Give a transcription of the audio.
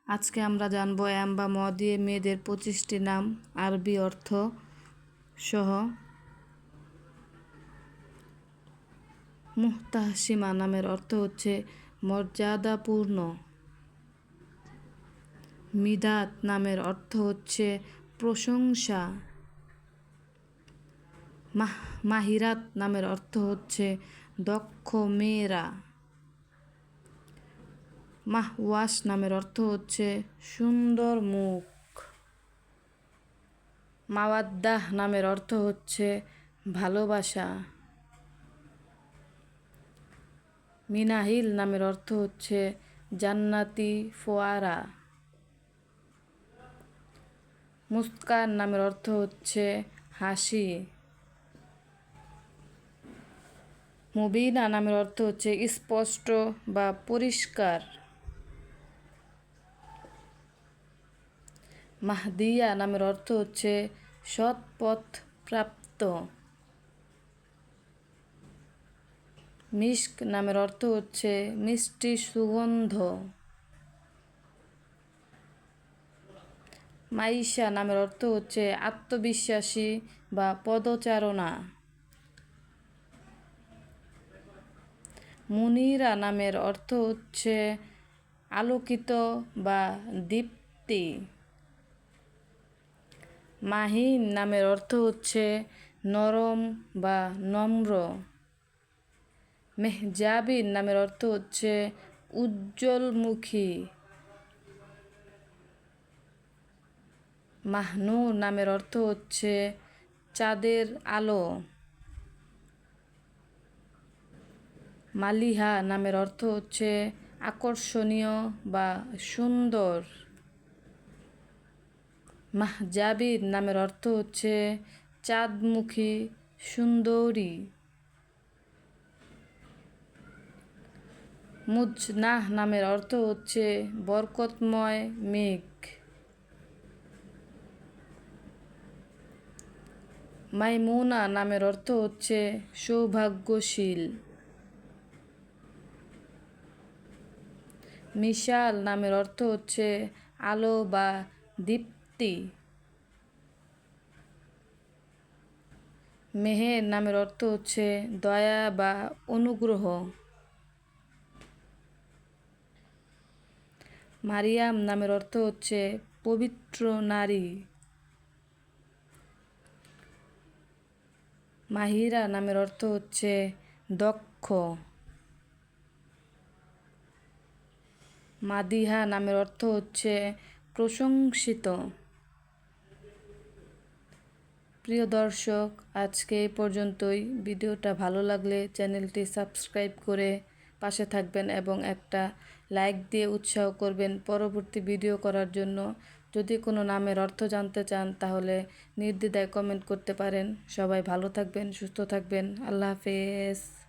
আজকে আমরা জানব এম বা ম দিয়ে মেয়েদের 25টি নাম আরবি অর্থ সহ। মুহতাশিমা নামের অর্থ হচ্ছে মর্যাদাপূর্ণ। মিদাত নামের অর্থ হচ্ছে প্রশংসা। মাহিরাত নামের অর্থ হচ্ছে দক্ষ মেয়েরা। মাহওয়াশ নামের অর্থ হচ্ছে সুন্দর মুখ। মাওয়াদ্দাহ নামের অর্থ হচ্ছে ভালোবাসা। মিনাহিল নামের অর্থ হচ্ছে জান্নাতি ফোয়ারা। মুস্কান নামের অর্থ হচ্ছে হাসি। মুবিনা নামের অর্থ হচ্ছে স্পষ্ট বা পরিষ্কার। মাহদিয়া নামের অর্থ হচ্ছে সৎ পথ প্রাপ্ত। মিস্ক নামের অর্থ হচ্ছে মিষ্টি সুগন্ধ। মাইশা নামের অর্থ হচ্ছে আত্মবিশ্বাসী বা পদচারণা। মুনিরা নামের অর্থ হচ্ছে আলোকিত বা দীপ্তি। মাহিন নামের অর্থ হচ্ছে নরম বা নম্র। মেহজাবিন নামের অর্থ হচ্ছে উজ্জ্বলমুখী। মাহনুর নামের অর্থ হচ্ছে চাঁদের আলো। মালিহা নামের অর্থ হচ্ছে আকর্ষণীয় বা সুন্দর। মাহজাবিন নামের অর্থ হচ্ছে চাঁদমুখী সুন্দরী। মুজনাহ নামের অর্থ হচ্ছে বরকতময় মেঘ। মাইমুনা নামের অর্থ হচ্ছে সৌভাগ্যশীল। মিশাল নামের অর্থ হচ্ছে আলো বা দীপ্তি। মেহের নামের অর্থ হচ্ছে দয়া বা অনুগ্রহ। মারিয়াম নামের অর্থ হচ্ছে পবিত্র নারী। মাহিরা নামের অর্থ হচ্ছে দক্ষ। মাদিহা নামের অর্থ হচ্ছে প্রশংসিত। প্রিয় দর্শক, আজকে এই পর্যন্তই। ভিডিওটা ভালো লাগলে চ্যানেলটি সাবস্ক্রাইব করে পাশে থাকবেন এবং একটা লাইক দিয়ে উৎসাহ করবেন পরবর্তী ভিডিও করার জন্য। যদি কোনো নামের অর্থ জানতে চান তাহলে নির্দ্বিধায় কমেন্ট করতে পারেন। সবাই ভালো থাকবেন, সুস্থ থাকবেন। আল্লাহ হাফেজ।